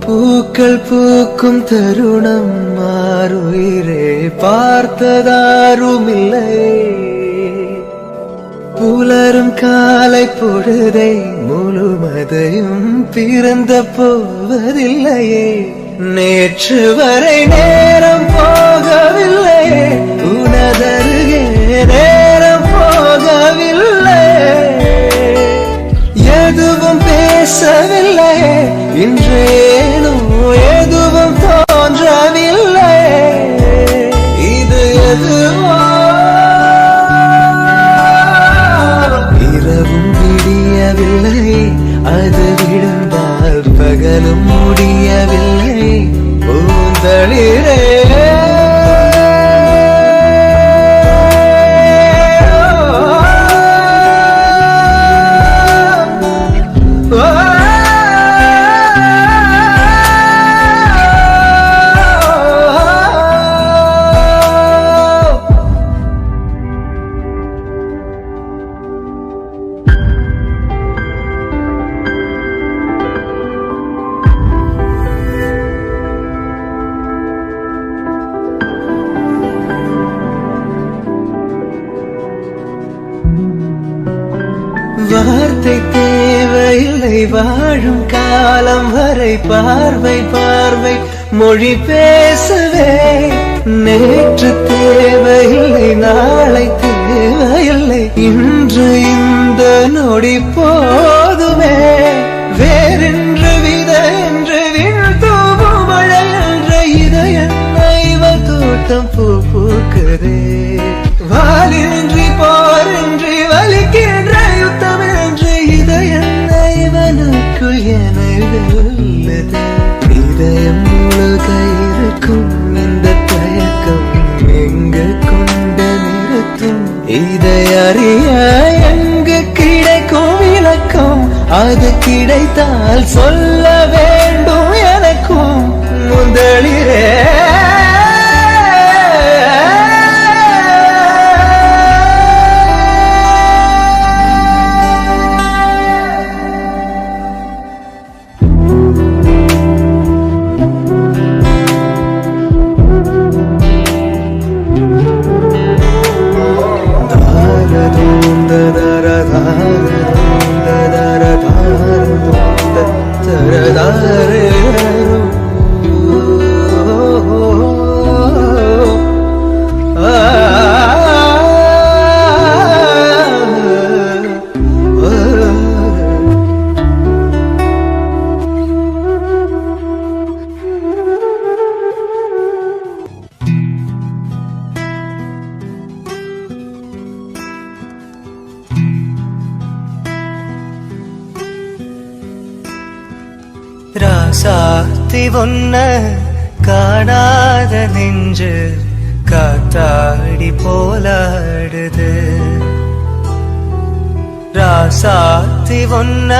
பூக்கள் பூக்கும் தருணம் மாறுயிரே பார்த்ததாருமில்லை. புலரும் காலை பொழுதை முழுமதையும் பிறந்த போவதில்லையே. நேற்று வரை நேரம் போகவில்லையே, உனதருகே நேரம் போகவில்லை. எதுவும் பேசவில்லை, இன்றேனோ எதுவும் தோன்றவில்லை. இது எதுவோ இரவும் விடியவில்லை, அது விழுந்தால் பகலும் முடியவில்லை. பூந்தளிரே வார்த்தை தேவையில்லை, வாழும் காலம் வரை பார்வை பார்வை மொழி பேசவே. நேற்று தேவையில்லை, நாளை தேவையில்லை, இன்று இந்த நொடி போதுமே. வேறென்று வித என்று விண்தூவும் மழை என்ற இதயங்கள் தோட்டம் பூ பூக்குதே. வாலின்றி போரின்றி வலிக்கின்ற யுத்தம் என்று இதயவனுக்குள் என வெல்லுது. இதயம் முழுக இருக்கும் இந்த தயக்கம் எங்கு கொண்டு நிறுத்தும்? இதை அறிய எங்கு கிடைக்கும் விளக்கம்? அது கிடைத்தால் சொல்ல வேண்டும் எனக்கும். முதலிரே ராசாத்தி ஒன்ன காணாத நெஞ்சு காத்தாடி போலாடுது. ராசாத்தி ஒன்ன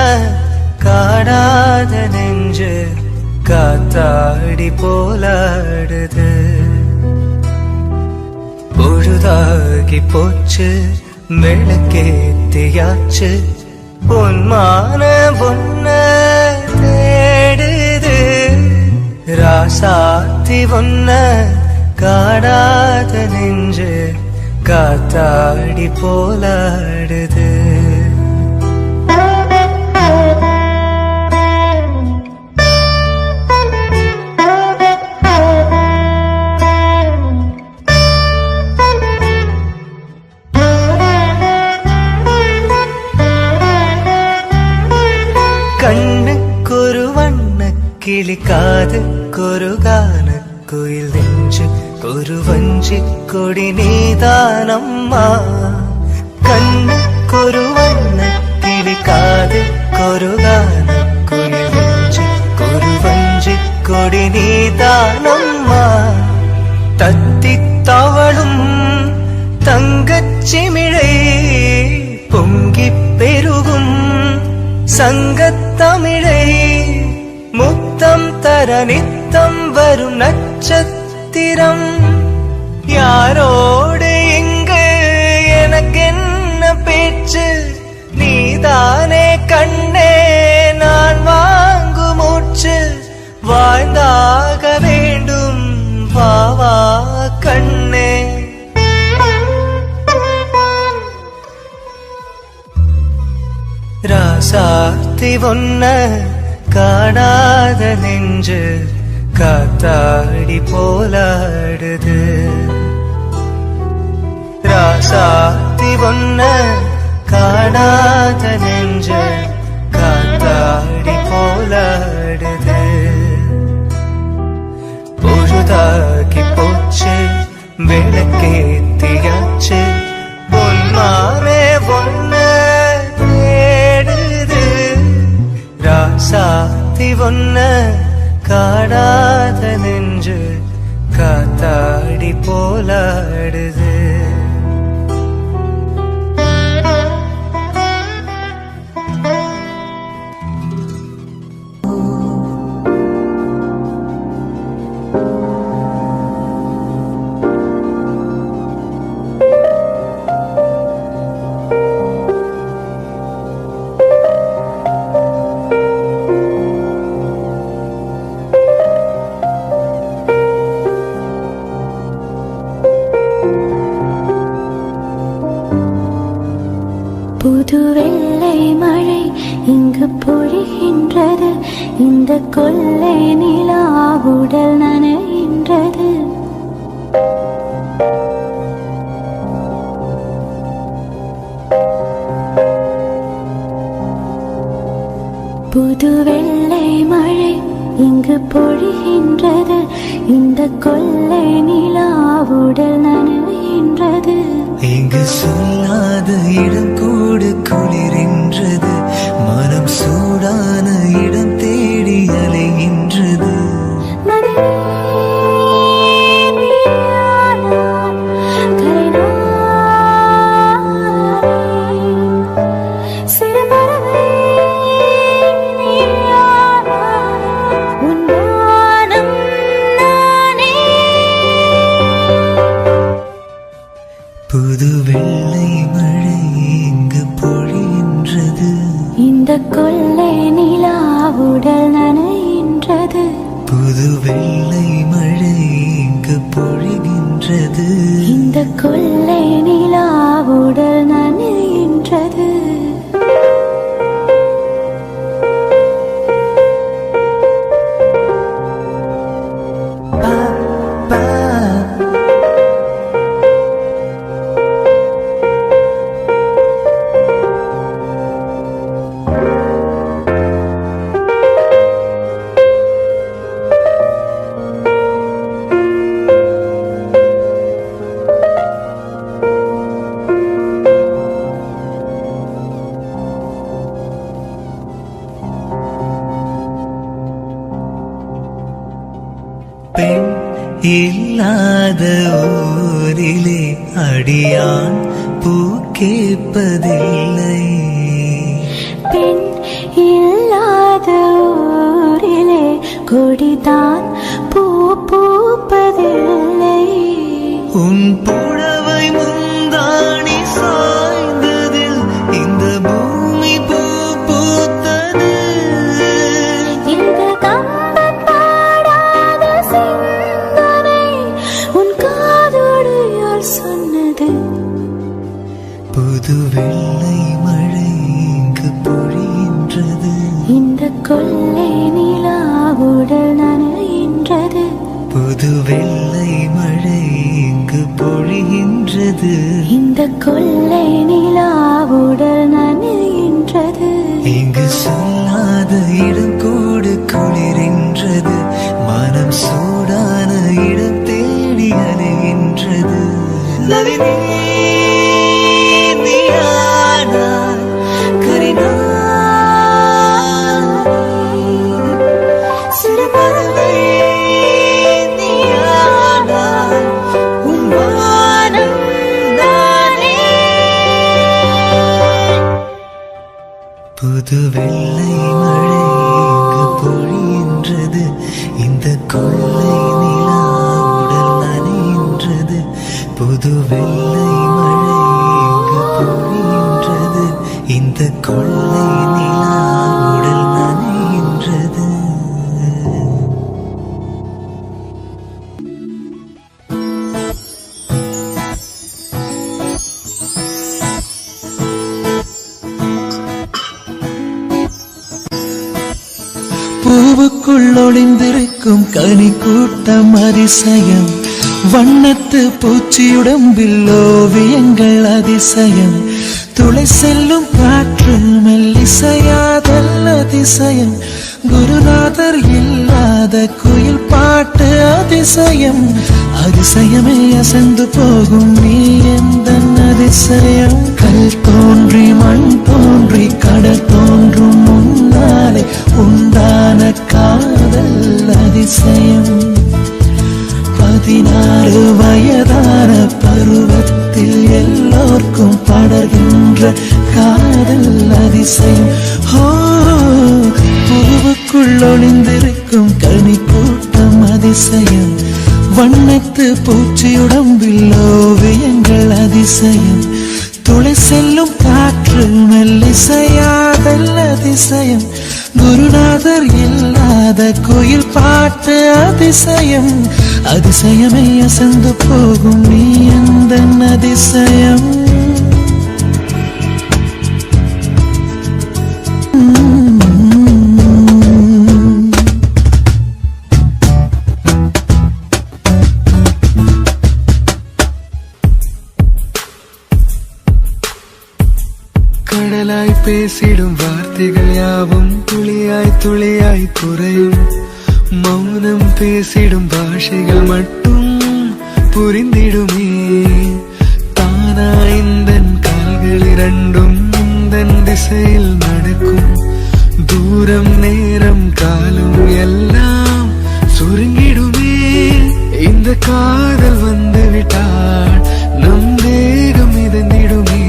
காணாத நெஞ்சு காத்தாடி போலாடுது. பொழுதாகி போச்சு, விளக்கேத்தியாச்சு, பொன்மான பொன்ன தேடுது. ராசாத்தி ஒன்ன காணாத நெஞ்சு காத்தாடி போலாடுது. கண்ணுக்கொரு வண்ண கிளி, காதுக்கொரு கான குயில், நெஞ்சு ஒரு வஞ்சி கொடி நீதானம்மா. கண்ணுக்கொரு வண்ண கிளி, காதுக்கொரு கான குயில், நெஞ்சு ஒரு வஞ்சி கொடி நீதானம்மா. தத்தி தவளும் தங்கச்சிமிழை பொங்கி பெருகும் சங்கத்தமிழை, முத்தம் தர நித்தம் வரும் நட்சத்திரம். யாரோடு இங்கு எனக்கென்ன பேச்சு? நீதானே கண்ணே நான் வாங்கு மூச்சு. வா ராசாத்தி ஒன்ன காணாத நெஞ்சு காத்தாடி போலாடுது. ராசாத்தி ஒன்ன காணாத நெஞ்சு காத்தாடி போலாடுது. பொழுதாகி போச்சு விளக்கேத்தியாச்சு பொன்மாவே ஒன்ன தேடுது. ராசாத்தி ஒன்ன காணாத நெஞ்சு காத்தாடி போலாடுது. புது வெள்ளை மழை இங்கு பொழிகின்றது. இந்த கொள்ளை நிலா உடல் நனைகின்றது. புது வெள்ளை மழை இங்கு பொழிகின்றது. இந்த கொள்ளை நிலா உடல் நனைகின்றது. இங்கு சொல்லாத இடம் கூடு குளிரின்றது. மனம் சூடான இடம் தேடி அலைகின்றது. புது வெள்ளை மழை இங்கு பொழிகின்றது. இந்த கொள்ளை நிலா உடல் நனைகின்றது. புது வெள்ளை மழை இங்கு பொழிகின்றது. இந்த கொள்ளை நிலா உடல் நனைகின்றது. பெண் இல்லாத ஊரிலே அடியான் பூ கேட்பதில்லை. பெண் இல்லாத ஊரிலே கொடிதான் பூ பூப்பதில்லை. உன் புடவை முந்தாணி சாய்ந்ததில் இந்த பூமி பூ பூத்தது. இந்த கம்பன் பாடாத சிந்தனை உன் காதோடு யார் சொன்னது? புது வெள்ளை மழை இங்கு பொழிகின்றது. இந்த கொள்ளை நிலா உடல் நனைகின்றது. புது வெள்ளை மழை இங்கு பொழிகின்றது. இந்த கொள்ளை நிலா உடல் நனைகின்றது. இங்கு சொல்லாத இடம் கூடு குளிரின்றது. மனம் சூடான இடம் தேடி அலைகின்றது. புது வெள்ளை மழை இங்கு பொழிகின்றது. இந்த கொள்ளை நிலா உடல் நனைகின்றது. புது வெள்ளை மழை இங்கு பொழிகின்றது. இந்த கொள்ளை நிலா உடல் நனைகின்றது. பூவுக்குள் ஒளிந்திருக்கும் கனி கூட்டம் அதிசயம், வண்ணத்து பூச்சியுடம்பில் ஓவியங்கள் அதிசயம், துளை செல்லும் காற்று மெல்லிசையாதல் அதிசயம், குருநாதர் இல்லாத குயில் பாட்டு அதிசயம், அதிசயமே அசந்து போகும் நீ எந்த அதிசயம். கல் தோன்றி மண் தோன்றி கடல் தோன்றும் முன்னாலே உண்டான காதல் அதிசயம், 16 வயதான பருவத்தில் எல்லோர்க்கும் படர்கின்ற காதல் அதிசயம். பூவுக்குள் ஒளிந்திருக்கும் கனி கூட்டம் அதிசயம், வண்ணத்து பூச்சியுடம்பில் ஓவியங்கள் அதிசயம், துளை செல்லும் காற்று மெல்லிசையாதல் அதிசயம், குருநாதர் இல்லாத கோயில் பாட்டு அதிசயம், அதிசயமே அசந்து போகும் நீ எந்த அதிசயம். கடலாய் பேசிடும் வார்த்தைகள் யாவும் துளியாய் துளியாய் குறையும், மௌனம் பேசிடும் பாஷைகள் மட்டும் புரிந்திடுமே, தானா இந்த கால்கள் இரண்டும் இந்த திசையில் நடக்கும், தூரம் நேரம் காலம் எல்லாம் சுருங்கிடுமே, இந்த காதல் வந்து விட்டால் நம் தேகம் மிதந்திடுமே,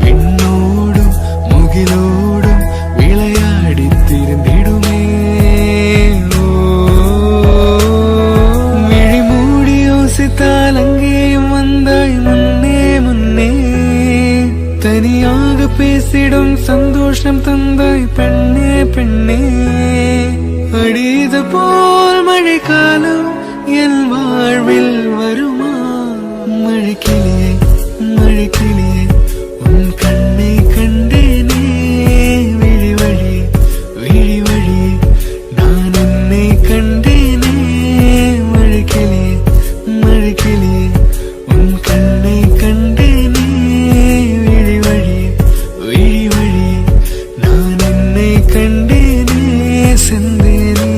விண்ணோடும் முகிலோடும் விளையாடி திருந்திடுமே. விழி மூடி யோசித்தால் அங்கேயும் வந்தாய் முன்னே முன்னே, தனியாக பேசிடும் சந்தோஷம் தந்தாய் பெண்ணே பெண்ணே, அடிது போல் மழைக்காலம் என் வாழ்வில் வருமா, மழைக்கிளியே மழைக்கிளியே உன் கண்ணை கண்டேனே, விழி வழி விழி வழி நான் உன்னை கண்டேனே, மழைக்கிளியே மழைக்கிளியே உன் கண்ணை கண்டேனே, விழி வழி விழி வழி நான் உன்னை கண்டேனே, செந்தேனே.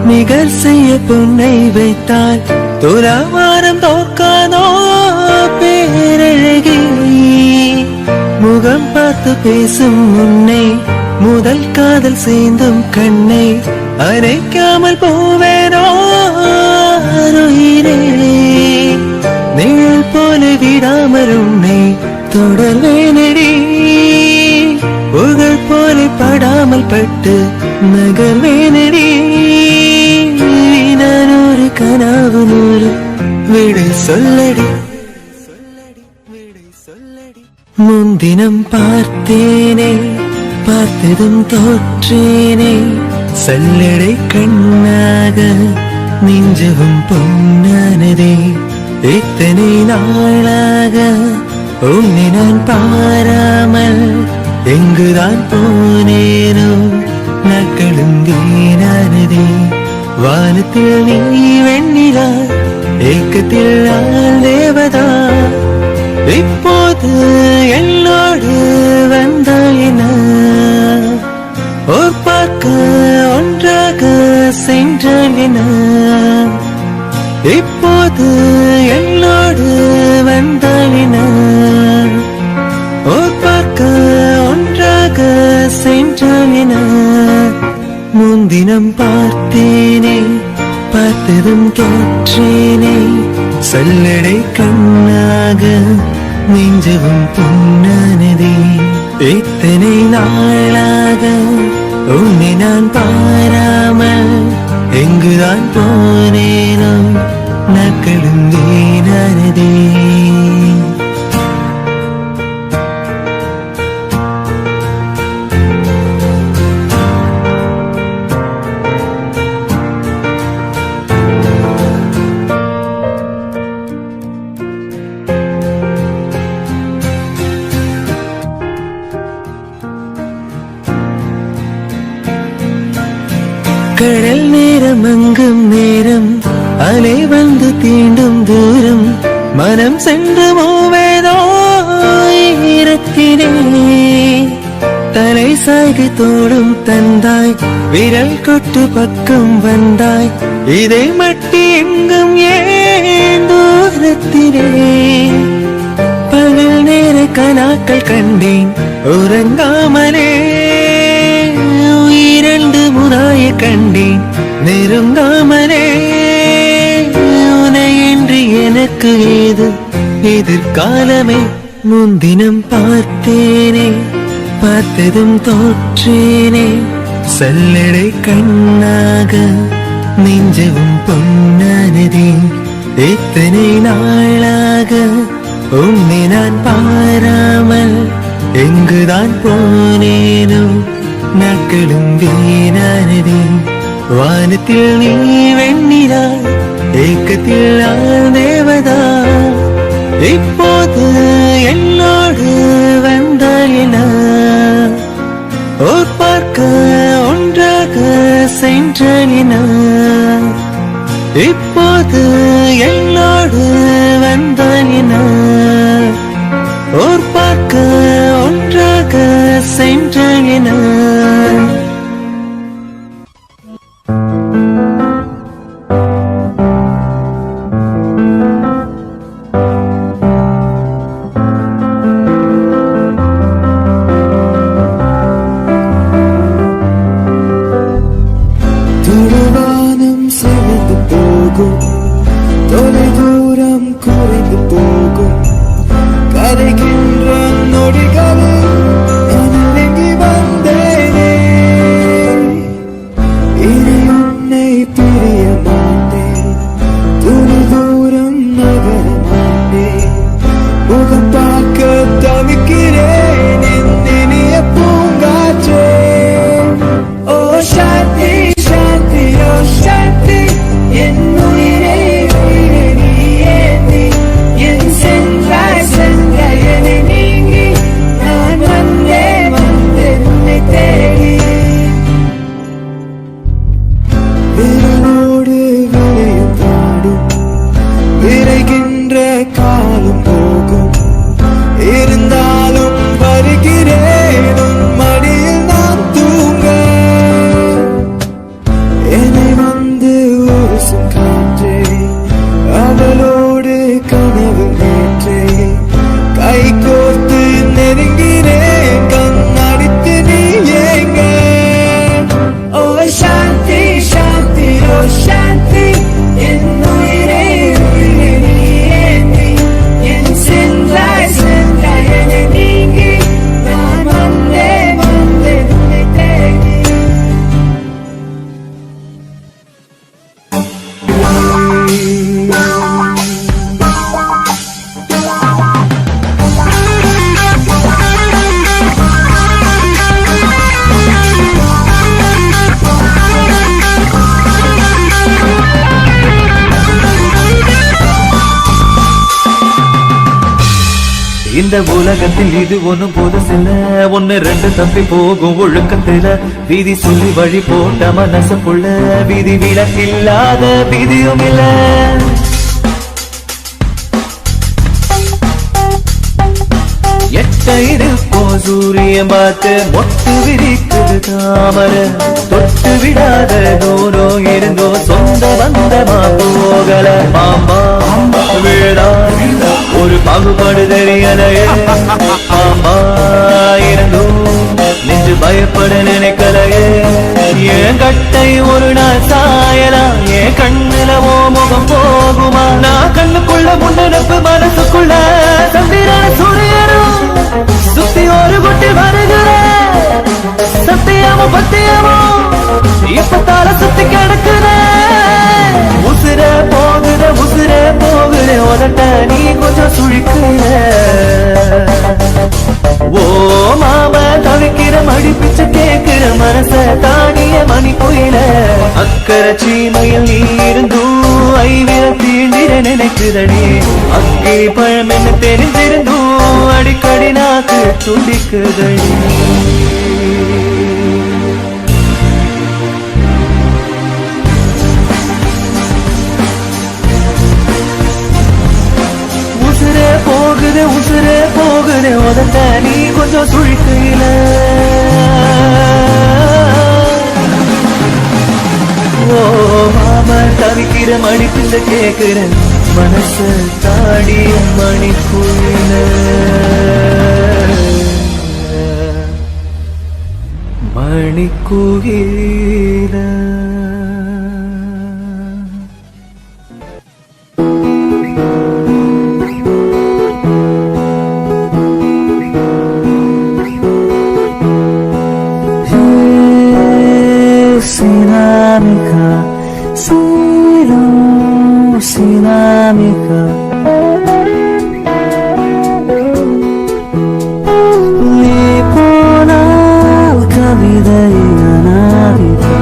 நிகர் செய்ய பொன்னை வைத்தால் துலாவாரம் தோற்காதோ பேரழகி. முகம் பார்த்து பேசும் முன்னை முதல் காதல் சேர்ந்தும் கண்ணை அரைக்காமல் போவேனோ உயிரே. நிழல் போல விடாமல் உன்னை தொடர்வேனடி. புகழ் போல படாமல் பட்டு நகர்வேனடி. நான் ஒரு கனவு நூறு விடை சொல்லடி. முன்தினம் பார்த்தேனே பார்த்ததும் தோற்றேனே. சல்லடை கண்ணாக நெஞ்சவும் பொன்னானதே. இத்தனை நாளாக உன்னை நான் பாராமல் எங்குதான் போனேனோ. நாட்களும் வீணானதே. வானத்தில் நீ வெண்ணிலா, ஏக்கத்தில் நான் தேவதா. இப்போது என்னோடு வந்தாய் என ஓர் பார்க்க ஒன்றாக சென்றால் என. இப்போது என்னோடு வந்தாய் என ஓர் பார்க்க ஒன்றாக சென்றால் என. முன்தினம் பார்த்தேனே பார்த்ததும் தோற்றேனே. சல்லடை கண்ணாக நெஞ்சவும் பொன்னானதே. இத்தனை நாளாக உன்னை நான் பாராமல் எங்குதான் போனேனோ. நாட்களும் வீணானதே. கடல் நேரம் அங்கும் நேரம் அலை வந்து தீண்டும் தூரம். மனம் சென்று மூவேதோ ஈரத்திலே. தலை சாய்கு தோடும் தந்தாய், விரல் கொட்டு பக்கம் வந்தாய். இதை மட்டி எங்கும் ஏன் தூரத்திலே. பகல் நேர கனாக்கள் கண்டேன் உறங்காமலே. இரண்டு முறாய கண்டேன் நெருங்காமலே. உனையின்றி எனக்கு ஏது எதிர்காலமே. முன்தினம் பார்த்தேனே பார்த்ததும் தோற்றேனே. சல்லடை கண்ணாக நெஞ்சவும் பொன்னானதே. இத்தனை நாளாக உன்னை நான் பாராமல் எங்குதான் போனேனோ. நாட்களும் வீணானதே. வானத்தில் நீ வெண்ணிலா, ஏக்கத்தில் நான் தேவதா. இப்போது என்னோடு வந்தால் என ஓர் பார்க்க ஒன்றாக சென்றால் என. இப்போது என்னோடு வந்தால் என ஓர் பார்க்க ஒன்றாக சென்றால் என. துருவானம் செறிந்து போகும், தொலை தூரம் குறைந்து போகும். கரைகின்ற நொடிகளில் நெருங்கி வந்தேனே. இனி உன்னை பிரிய மாட்டேன், துணி தூரம் நகர மாட்டேன். முகம் பார்க்க தவிக்கிறேன் என் இனிய பூங்காற்றே. ஓ சாந்தி சாந்தி ஓ சாந்தி, என் உயிரை உயிரை நீ ஏந்தி. என் சென்றாய் சென்றாய் என்னை நீங்கி, நான் வந்தேன் வந்தேன் உன்னை தேடி. விரலோடு விளையும் பாடும், விரைகின்ற காலம் போகும். இருந்தாலும் இந்த உலகத்தில் இது ஒண்ணும் புதுசில்ல, ஒன்னு ரெண்டு தப்பி போகும் ஒழுக்கத்துல, வீதி சொல்லி வழி போட்ட மனசுக்குள்ள விதி விலக்கில்லாத விதியும் இல்ல. எட்டை சூரியன் பார்த்து மொட்டு விரிக்குது தாமர, தொட்டு விடாத தூரம் இருந்தோ சொந்த பந்தமா போகல. பாம்பா விழா ஒரு பாகுபாடு தெரியலையே, பாம்பா இருந்தும் நெஞ்சு பயப்பட நினைக்கலையே. என் கட்டை ஒரு நாள் சாயலாம், என் கண்ணுல ஓ முகம் போகுமா? நான் கண்ணுக்குள்ள முன்னெடுப்பு மனசுக்குள்ள சந்திரன சூரியனும் சுத்தி ஒரு குட்டி வருகிற சத்தியமோ பத்தியமோ இப்பத்தால சுத்தி கிடக்குற. உசுர போகுற உதட்ட நீ கொஞ்சம் சுழிக்கிற. ஓ மாம தவிக்கிற மடி பிச்சை கேட்கிற மனச தானிய மணி கோயில. அக்கறை சீமையில் நீ இருந்தும் ஐவிர தீண்டிர நினைக்குதடி. அக்கே பழம் என்ன தெரிஞ்சிருந்தும் அடிக்கடி நாக்கு துடிக்குதடி. உசுரே போகுது உதட்ட நீ கொஞ்சம் சுழிக்கையில. ஓ மாமா தவிக்கிற மடிப்பிச்ச கேக்குற மனச தாடிய மணிக்குயில. மணிக்குயில Sinamika Liponal kavidai anavita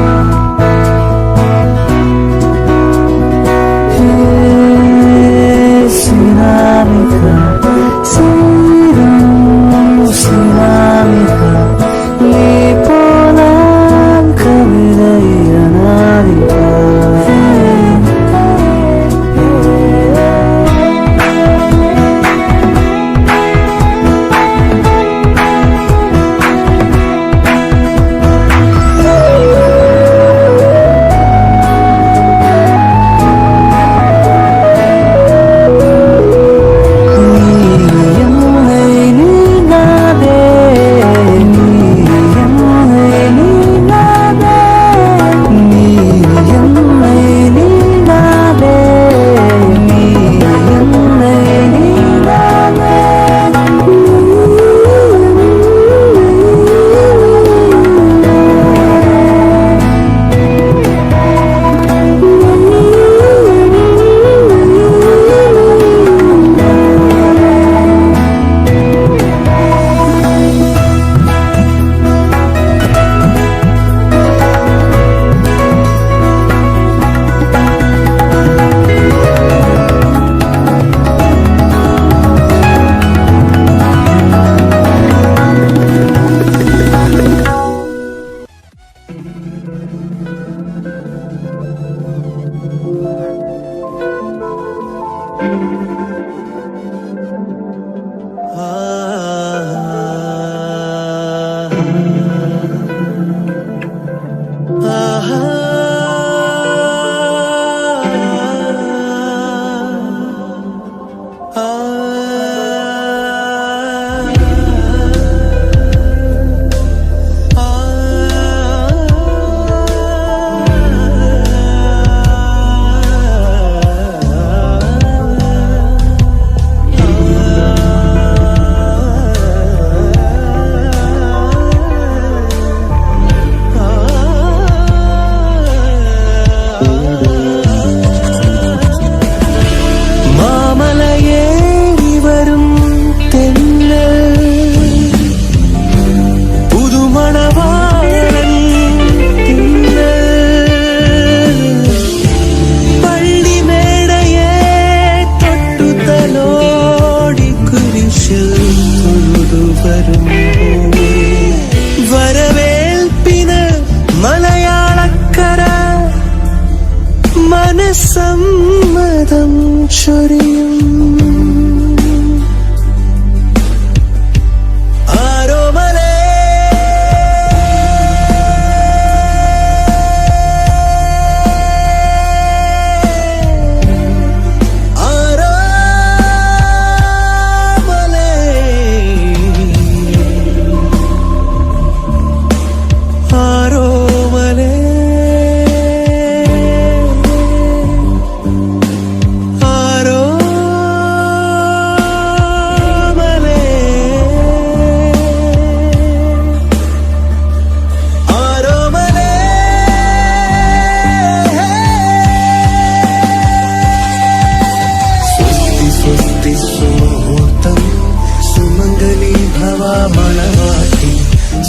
ഭവാ മണവാട്ടി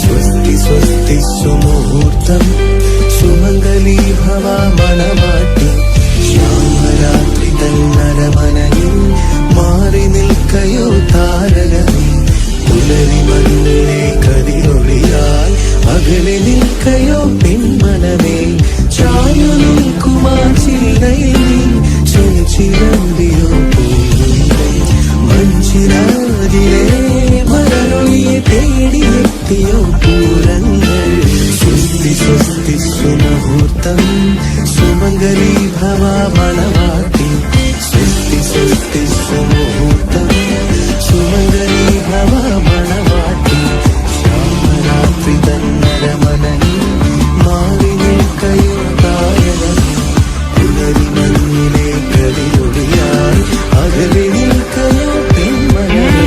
സ്വസ്തി സ്വസ്തി സുമുഹൂർത്തം സുമംഗലി ഭവാ മണവാട്ടി ശ്യാമരാത്രി തന്നരമനയിൽ മാറി നിൽക്കയോ താരകമേ പുലരി മണ്ണിലെ കതിരൊളിയാൽ അകലെ നിൽക്കയോ പെൺമനമേ ചായു നിൽക്കുമാ ചില്ലയിൽ ചെഞ്ചിരമ്പിയോ മഞ്ചിരാതിലെ മരളൊളിയെ തേടിയെത്തിയോ പൂരങ്ങൾ സ്വസ്തി സ്വസ്തി സുമുഹൂർത്തം സുമംഗലി ഭവാ മണവാട്ടി സ്വസ്തി സ്വസ്തി സുമുഹൂർത്തം സുമംഗലി ഭവാ മണവാട്ടി ശ്യാമരാത്രി തന്നരമനയിൽ മാറി നിൽക്കയോ താരകമേ പുലരി മണ്ണിലെ കതിരൊളിയാൽ അകലെ നിൽക്കയോ പെൺമനമേ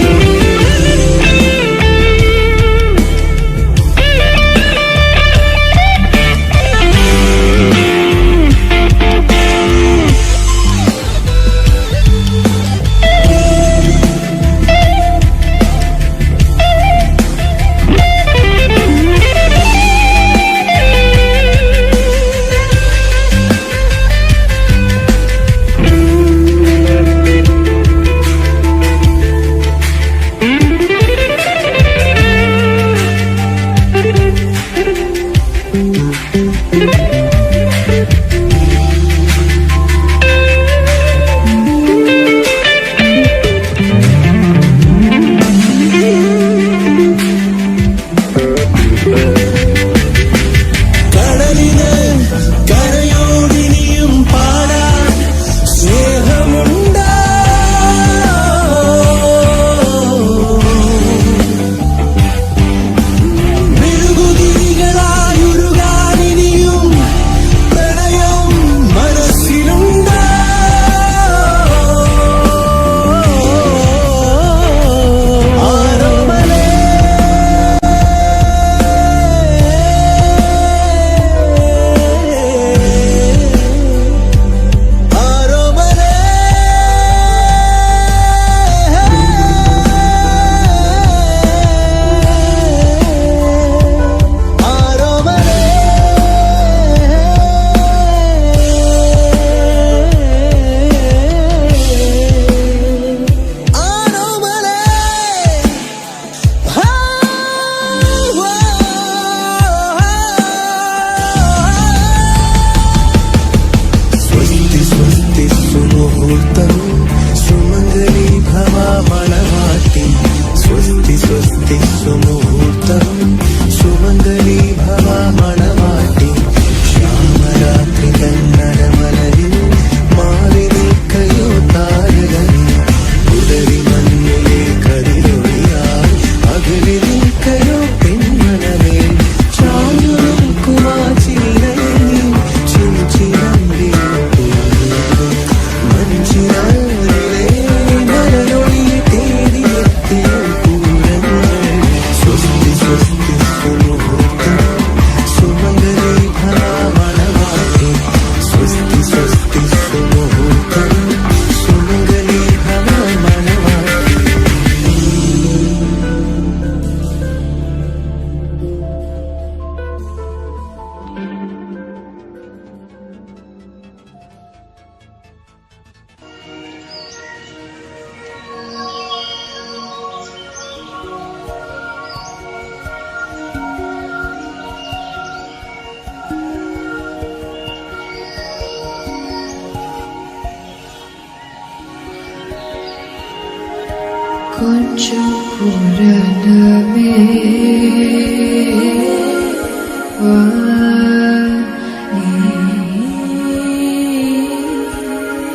கொஞ்சம் புறனமே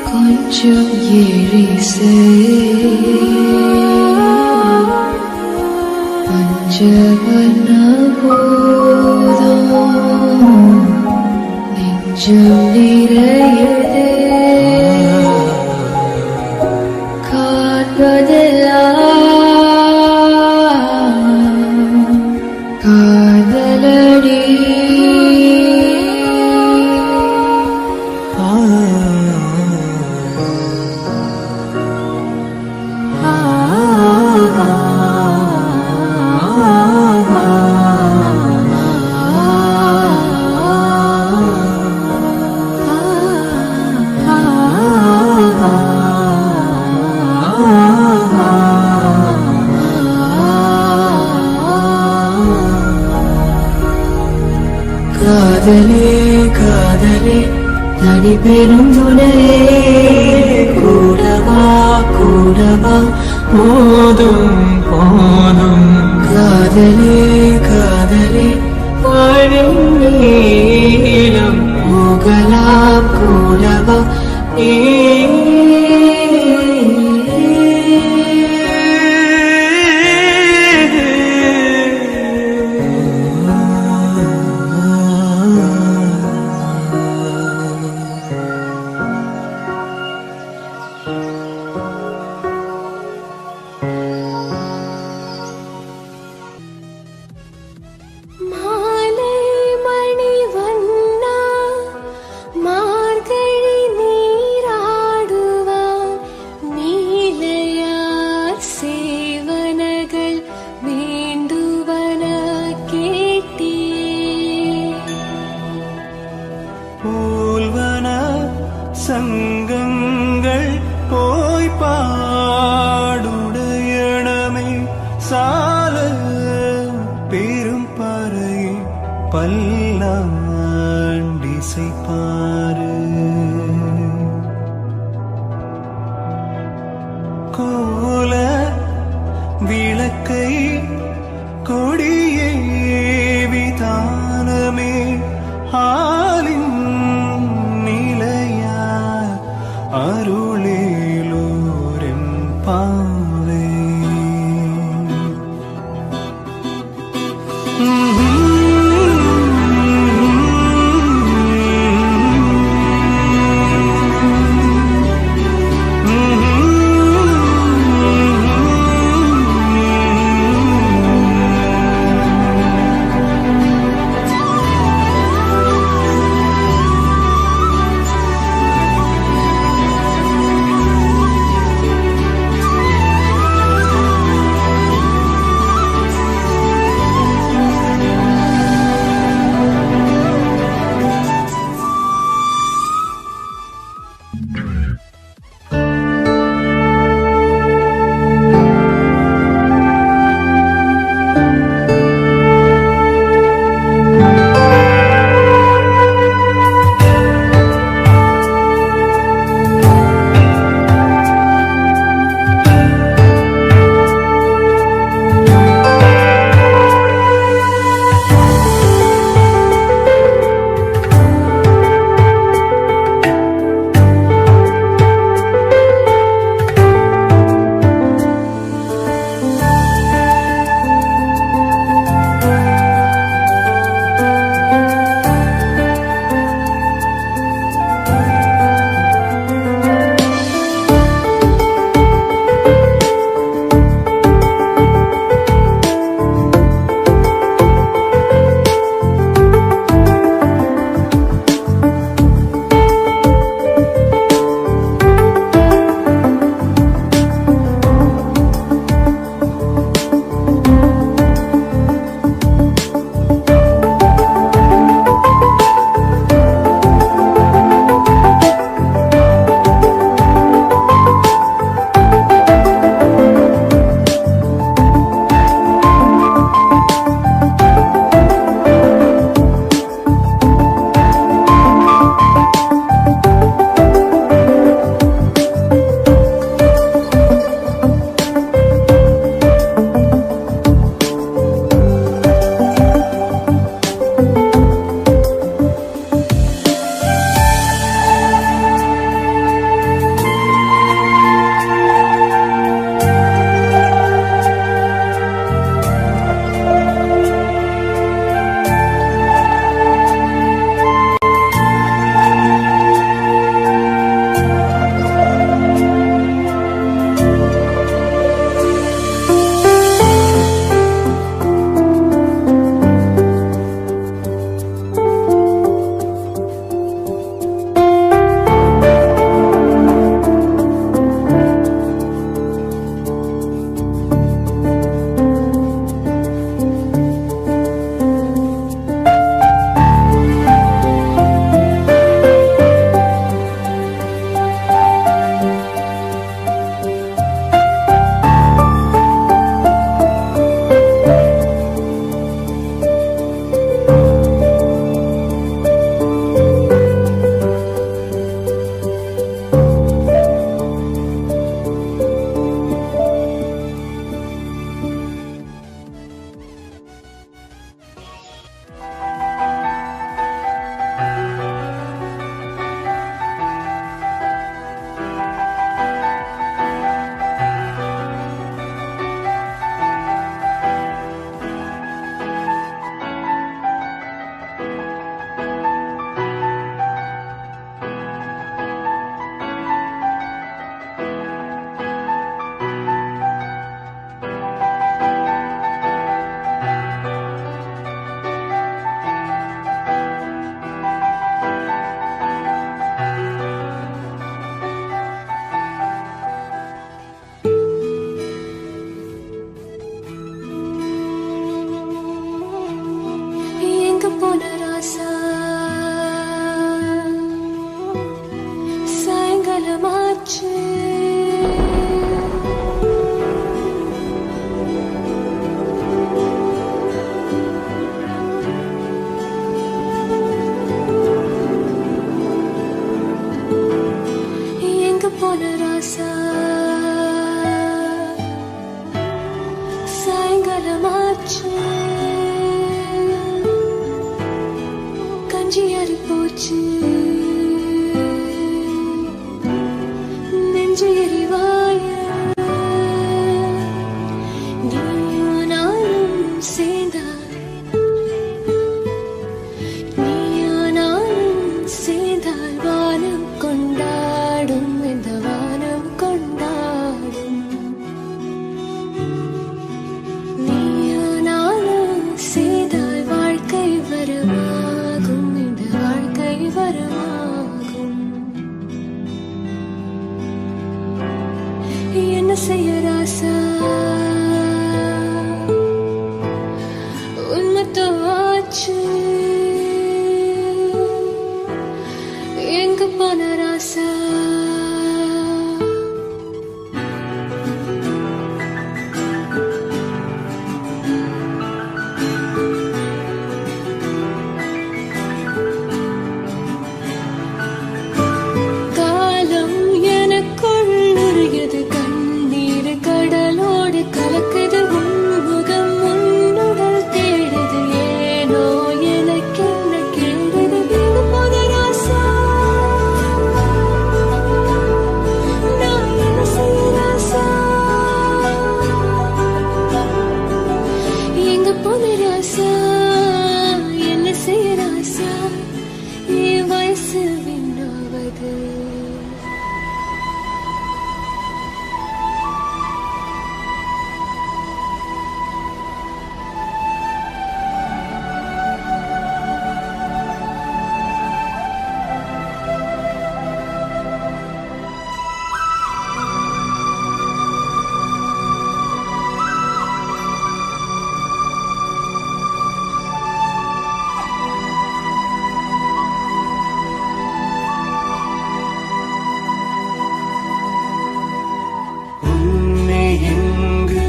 கொஞ்சம் எரிசே பஞ்சவர்ண போதம் நெஞ்சம் நிறையதே காதலடி காதலே காதலே நடிபெரும் துணையே கூடவா கூடவா போதும் போதும் காதலே காதலே வாழும் நீளம் முகலாம் கூடவா மாலை மணி வண்ணா மார்கழி நீராடுவார் நீலையார் சேவனகள் வேண்டுவன கேட்டே ஊல்வன சங்கங்கள் போய் பாடுடையணமே சால பெரும் பறை பல்லாண்டிசை பாரு கோல விளக்கை கொடியே விதானமே ஆலின் நிலையா அருளேலோரின் பாவே காலமாச்சு கஞ்சி அரி போச்சு நெஞ்சு எரிவாய நீயும் நானும் சேர்ந்தால் நீயும் நானும் சேர்ந்தால் வானம் கொண்டாடும் இந்த வானம் கொண்டாடும் நீயும் நானும் சேர்ந்தால் வாழ்க்கை வரமாகும் இந்த வாழ்க்கை வரமாகும் என்ன செய்ய ராசா உன்மத்தாச்சு எங்க போன ராசா காலம் எனக்குள் நுரையது கண்ணீர் கடலோடு கலக்குது உன்முகம் உன்னுடல் தேடுது ஏனோ எனக்கு என்ன கேடுது வீடு போத ராசா நான் என்ன செய்ய ராசா எங்க போன ராசா என்ன செய்ய ராசா என் வயசு விண்ணாவது உன்னை எங்கு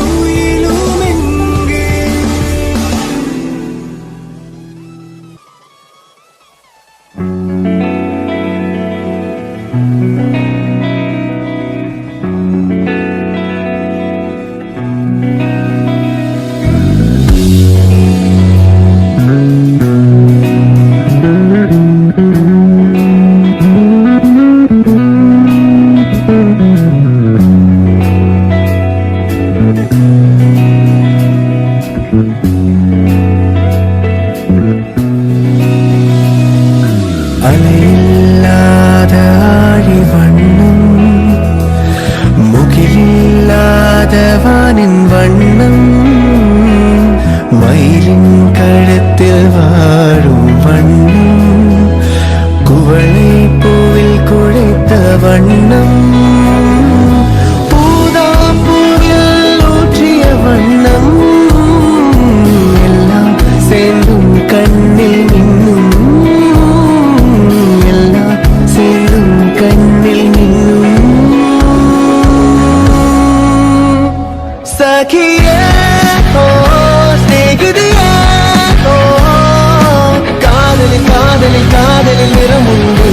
உயிலும் எங்கே அலையில்லாத ஆழி வண்ணம் முகிலில்லாத வானின் வண்ணம் மயிலின் கழுத்தில் வாழும் வண்ணம் குவளை பூவில் குழைத்த வண்ணம் பூதாப்பூவில் ஊற்றிய வண்ணம் எல்லாம் சேர்ந்தும் கண்ணில் மின்னும் எல்லாம் சேர்ந்தும் கண்ணில் மின்னும் சகியே ஓ ஸ்நேகிதியே ஓ காதலில் காதலில் காதலில் நிறமுண்டு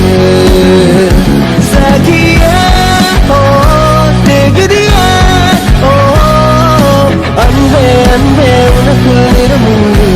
சகியே ஓ ஸ்நேகிதியே ஓ அன்பே அன்பே உனக்குள் நிறமுண்டு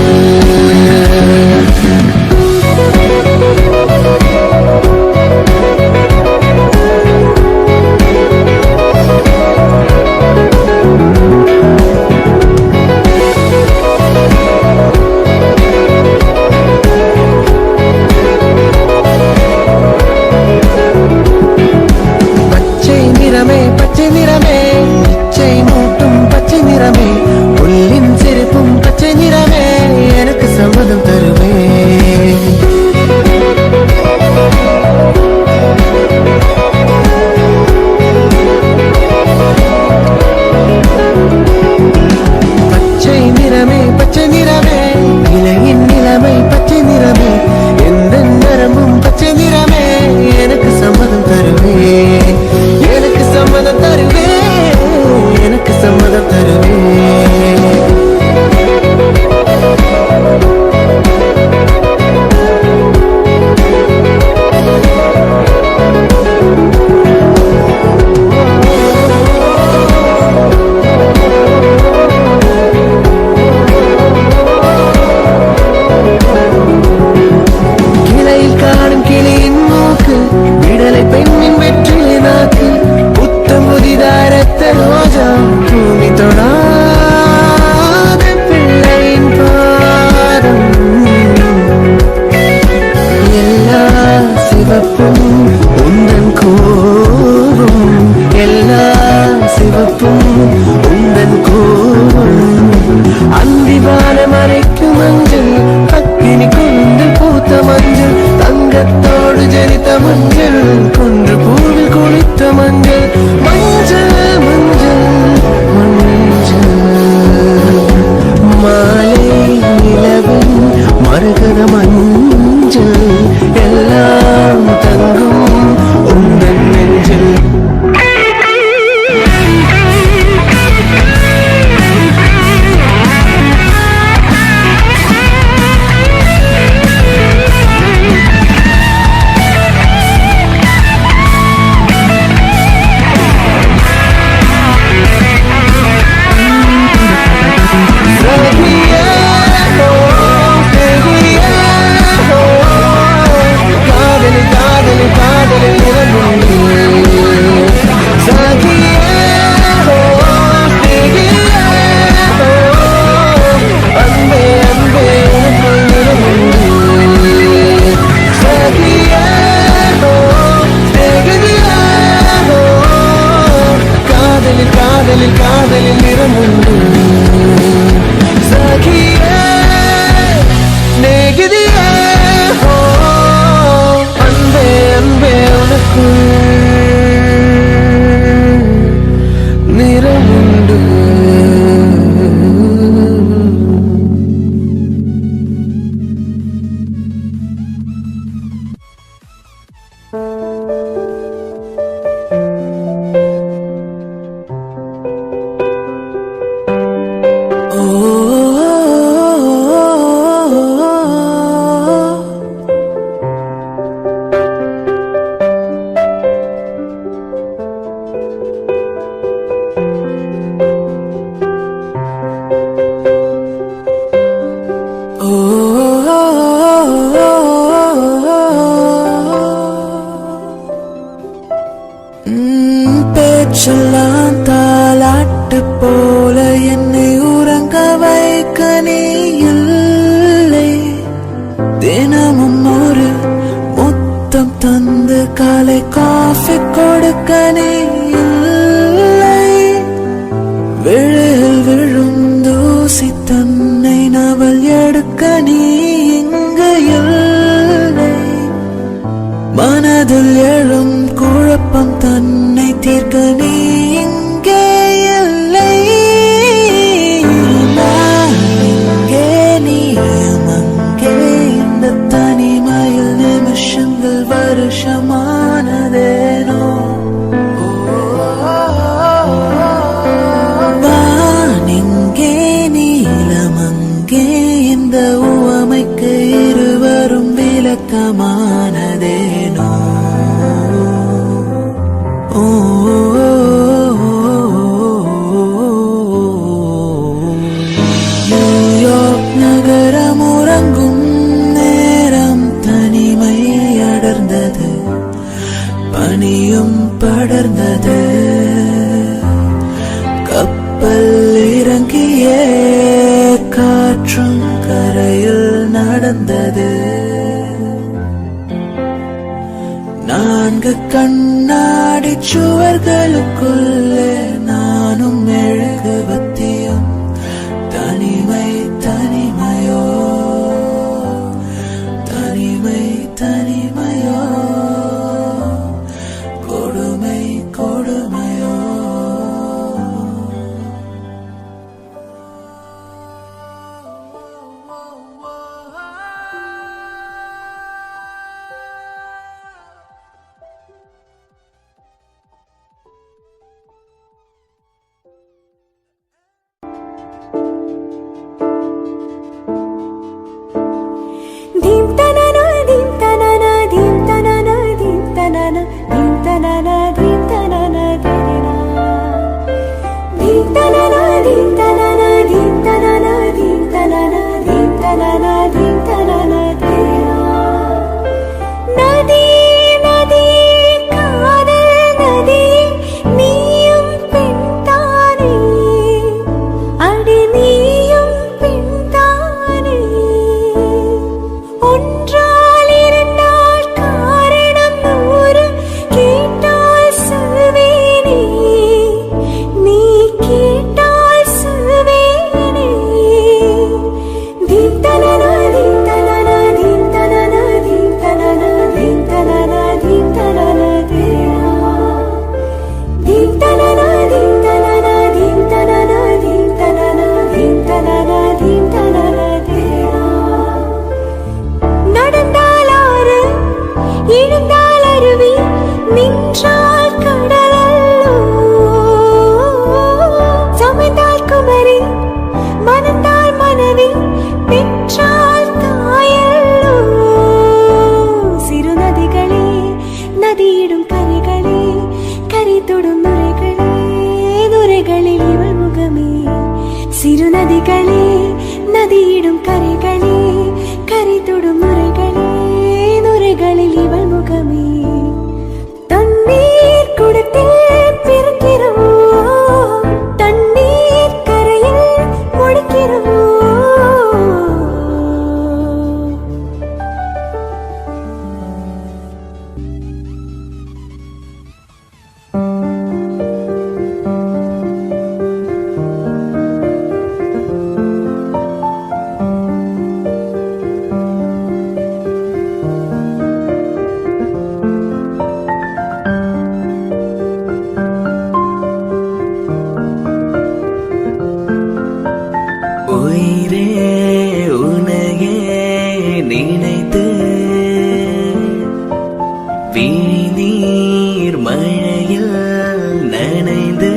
நிறமுண்டு சகியே நேகிதியே ஓ அன்பே அன்பே உனக்கு நிறமுண்டு பேச்செல்லாம் தாலாட்டு போல என்னை உறங்க வைக்க நீ இல்லை தினமும் ஒரு முத்தம் தந்து காலை காஃபி கொடுக்க நீ இல்லை விழில் விழும் தூசி தன்னை நவல் எடுக்க நீ இங்கு இல்லை மனதில் எழும் குழப்பம் தன்னை தீர்க்க நீ இங்கே இல்லை நான் இங்கே நீயும் அங்கே இந்த தனிமையில் நிமிஷங்கள் வருஷமானதேனோ நான் இங்கே நீலம் அங்கே இந்த உவமைக்கு இருவரும் விளக்கமானதேனோ நியூயார்க் நகரம் உறங்கும் நேரம் தனிமை அடர்ந்தது பனியும் படர்ந்தது கப்பல் இறங்கிய காற்றும் கரையில் நடந்தது நான்கு கண்ணாடி சுவர்களுக்குள்ளே நானும் மெழுகுவத்தியும் தனிமை தனிமையோ தனிமை தனிமையோ கொடுமை கொடுமையோ நதிகளே நதியிடும் கரைகளே கரை தொடும் நுரைகளே நுரைகளில் இவள் முகமே தண்ணீர் குடத்தில் பிறக்கிறோம் தண்ணீர் கரையில் முடிக்கிறோம் உயிரே உனையே நினைத்து விழிநீர் மழையில் நனைந்து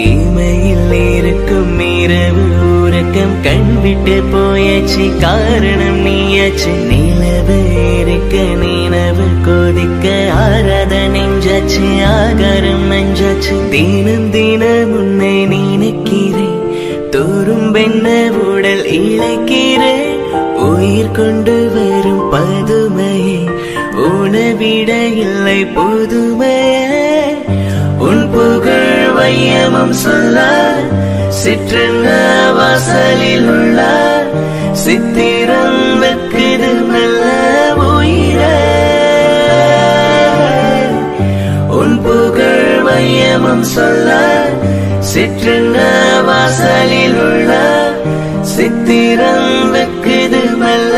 இமையில் இருக்கும் இரவு உறக்கம் கண்விட்டு போயாச்சு காரணம் நீயாச்சு நிலவு இருக்க நினைவு கொதிக்க ஆராத நெஞ்சாச்சு ஆகாரம் நஞ்சாச்சு தினம் தினம் உன்னை நினைக்கிறேன் தோறும் பெண்ண உடல் இழைக்கிறேன் உயிர் கொண்டு வரும் பதுமையே உணவிட இல்லை புதுமையே உன் புகழ் வையமும் சொல்ல சிற்றன்ன வாசலில் உள்ள சித்திரம் வெக்குது மெல்ல உயிரே உன் புகழ் வையமும் சொல்ல சிற்றன்ன வாசலில் உள்ள சித்திரம் வெக்குது மெல்ல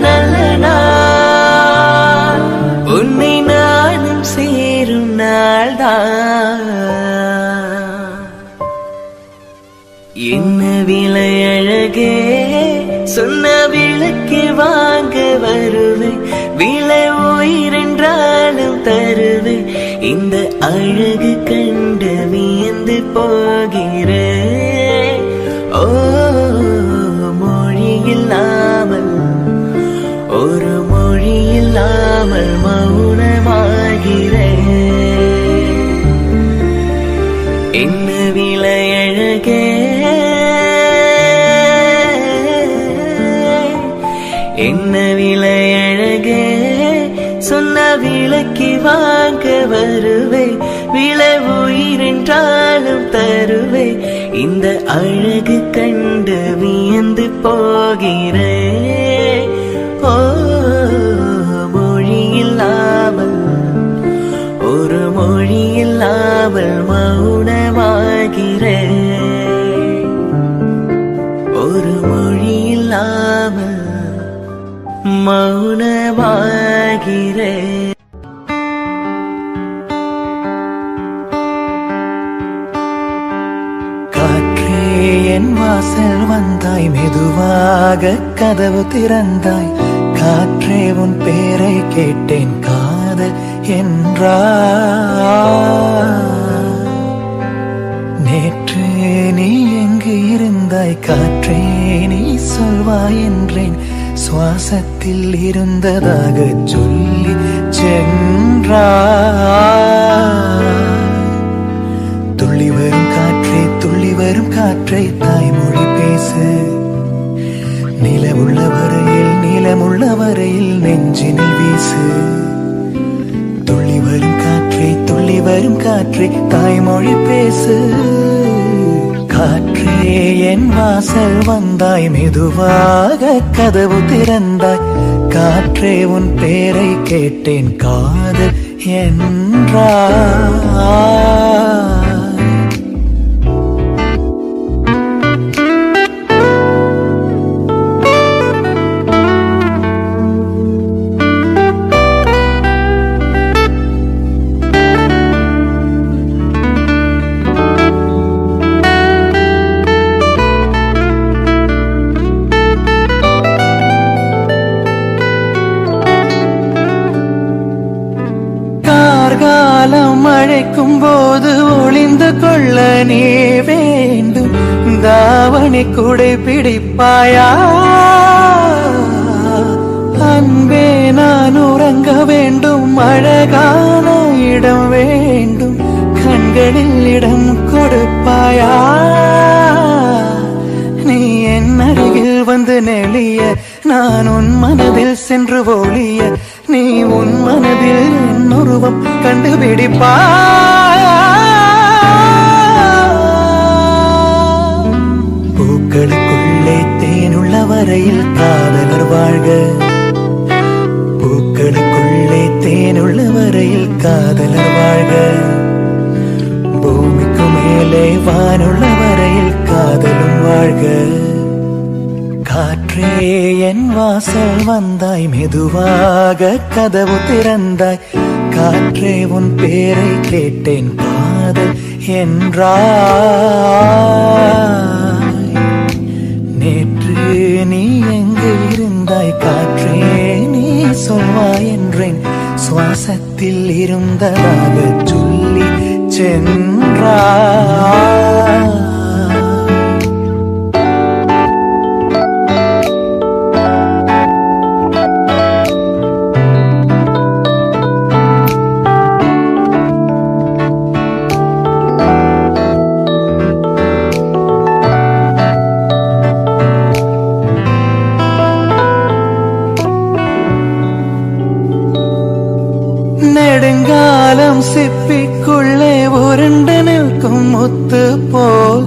நல்ல நாள் உன்னை நானும் சேரும் நாள்தான் என்ன விலை அழகே சொன்ன விளக்கு வாங்க வருவேன் விலை உயிரென்றாலும் தருவேன் இந்த அழகு கண்டு வியந்து போகிறேன் ஓ மொழி இல்லாமல் ஒரு மொழி இல்லாமல் மௌனமாகிறேன் என்ன விலை அழகே என்ன விலை அழகே சொன்ன விளக்கு வாங்க வருவே விலை உயிரென்றாலும் தருவே இந்த அழகு கண்டு வியந்து போகிறே ஓ மொழி இல்லாமல் ஒரு மொழி இல்லாமல் மௌனமாகிறே ஒரு மொழி இல்லாமல் மௌனமாகிறே காற்றே என் வாசல் வந்தாய் மெதுவாக கதவு திறந்தாய் காற்றே உன் பேரை கேட்டேன் காதல் என்றாய் நேற்று நீ எங்கு இருந்தாய் காற்றே நீ சொல்வாய் என்றேன் சுவாசத்தில் இருந்ததாக சொல்லி சென்றாய் துள்ளி வரும் காற்றை தாய்மொழி பேசு நிலமுள்ள வரையில் நெஞ்சினில் வீசு துள்ளி வரும் காற்றை தாய்மொழி பேசு காற்றே என் வாசல் வந்தாய் மெதுவாக கதவு திறந்தாய் காற்றே உன் பேரை கேட்டேன் காதல் என்றாய் காலம் அழைக்கும் போது ஒளிந்து கொள்ள நீ வேண்டும் தாவணி குடை பிடிப்பாயா அன்பே நான் உறங்க வேண்டும் அழகான இடம் வேண்டும் கண்களில் இடம் கொடுப்பாயா நீ என் அருகில் வந்து நெளிய நான் உன் மனதில் சென்று ஒளிய நீ உன் மனதில் என் உருவம் கண்டுபிடிப்பாயா பூக்களுக்குள்ளே தேனுள்ள வரையில் காதலர் வாழ்க பூக்களுக்குள்ளே தேனுள்ள வரையில் காதலர் வாழ்க பூமிக்கு மேலே வானுள்ள வரையில் காதலும் வாழ்க காற்றே என் வாசல் வந்தாய் மெதுவாக கதவு திறந்தாய் காற்றே உன் பேரை கேட்டேன் காதல் என்றாய் சுவாசத்தில் இருந்ததாக சொல்லி சென்றார். நெடுங்காலம் சிப்பிக்குள்ளே உருண்டு நிற்கும் முத்து போல்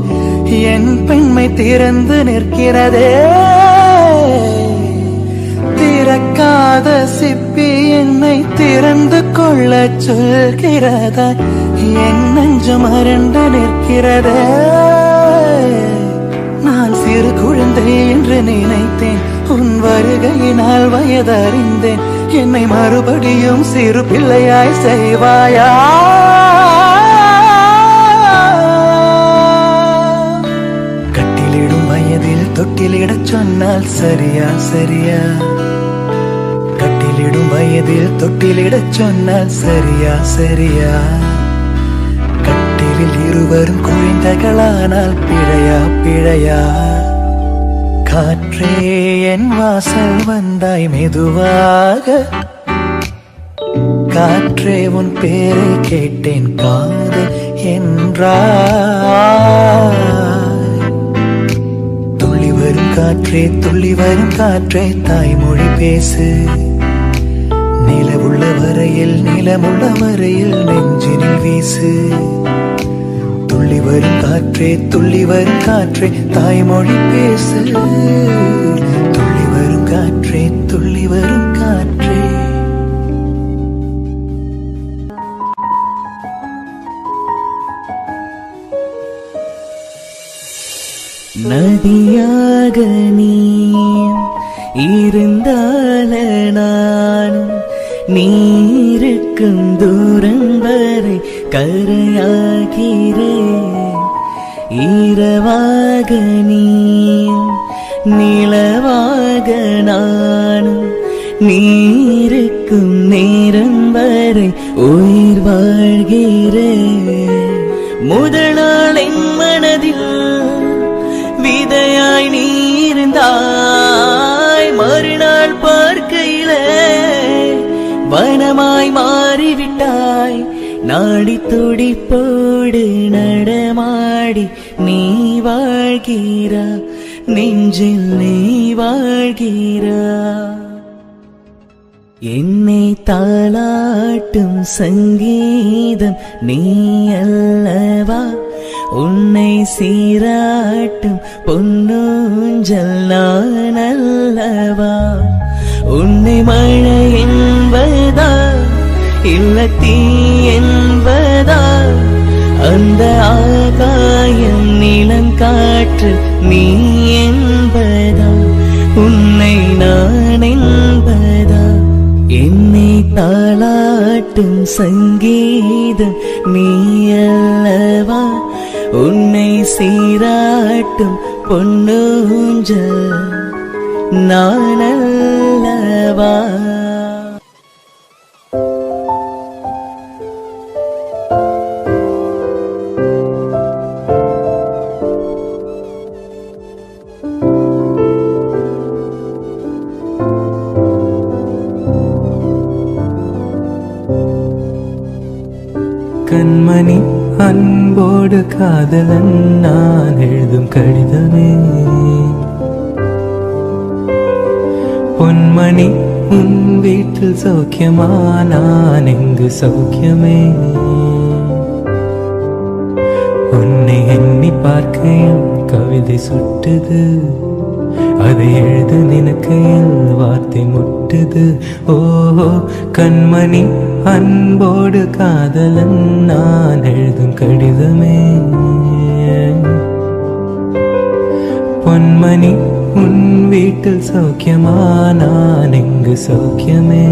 என் பெண்மை திறந்து நிற்கிறதே. திறக்காத சிப்பி என்னை திறந்து கொள்ள சொல்கிறதா, என் நெஞ்சம் அரண்டு நிற்கிறதே. நான் சிறு குழந்தை என்று நினைத்தேன், உன் வருகையினால் வயதறிந்தேன். என்னை மறுபடியும் சிறு பிள்ளையாய் செய்வாயா? கட்டிலிடும் வயதில் தொட்டிலிடச் சொன்னால் சரியா சரியா? கட்டிலிடும் வயதில் தொட்டிலிடச் சொன்னால் சரியா சரியா? கட்டிலில் இருவரும் குழந்தைகளானால் பிழையா பிழையா? காற்றே என் வாசல் வந்தாய் மெதுவாக, காற்றே உன் பேரை கேட்டேன் காதல் என்றாய். துள்ளி வரும் காற்றே துள்ளி வரும் காற்றே தாய்மொழி பேசு. நிலவுள்ள வரையில் நிலமுள்ள வரையில் நெஞ்சினில் வீசு. துள்ளி வரும் காற்றே துள்ளி வரும் காற்றே தாய்மொழி பேசு. துள்ளி வரும் காற்றே துள்ளி வரும் காற்றே. நதியாக நீ இருந்தால நானும் நீருக்கும் தூரம் வரை கரையாகிறேன். இரவாக நீ நிலவாக நானும் நீருக்கும் நேரம் வரை உயிர் வாழ்கிறேன். முதல் நாள் என் மனதில் விதையாய் நீ இருந்தாய், மறுநாள் பார்க்கையிலே வனமாய் மாறிவிட்டாய். நாடி துடிப்போடு நடமாடி நீ வாழ்கிறா, நெஞ்சில் நீ வாழ்கிறா. என்னை தாளாட்டும் சங்கீதம் நீ அல்லவா, உன்னை சீராட்டும் பொன்னூஞ்சல் நான் அல்லவா. உன்னை மழை என்பதா இல்ல தீ என்பதா, அந்த ஆகாயம் நிலம் காற்று நீ என்பதா, உன்னை நான் என்பதா. என்னை தாளாட்டும் சங்கீதம் நீ அல்லவா, உன்னை சீராட்டும் பொன்னூஞ்சல் நான் அல்லவா. கண்மணி அன்போடு காதலன் நான் எழுதும் கடிதமே, பொன்மணி உன் வீட்டில் சௌக்கியமா, நான் எங்கு சௌக்கியமே. உன்னை எண்ணி பார்க்கையில் கவிதை சுட்டுது, அதை எழுத நினைக்கையில் வார்த்தை முட்டுது. ஓஹோ கண்மணி அன்போடு காதலன் நான் எழுதும் கடிதமே, பொன்மணி உன் வீட்டில் சௌக்கியமா, நான் எங்கு சௌக்கியமே.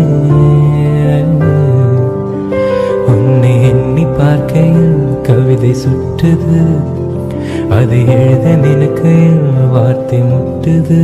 உன்னை எண்ணி பார்க்கையில் கவிதை சுட்டுது, அதை எழுத நினைக்கையில் வார்த்தை முட்டுது.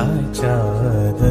காய்ச்சாத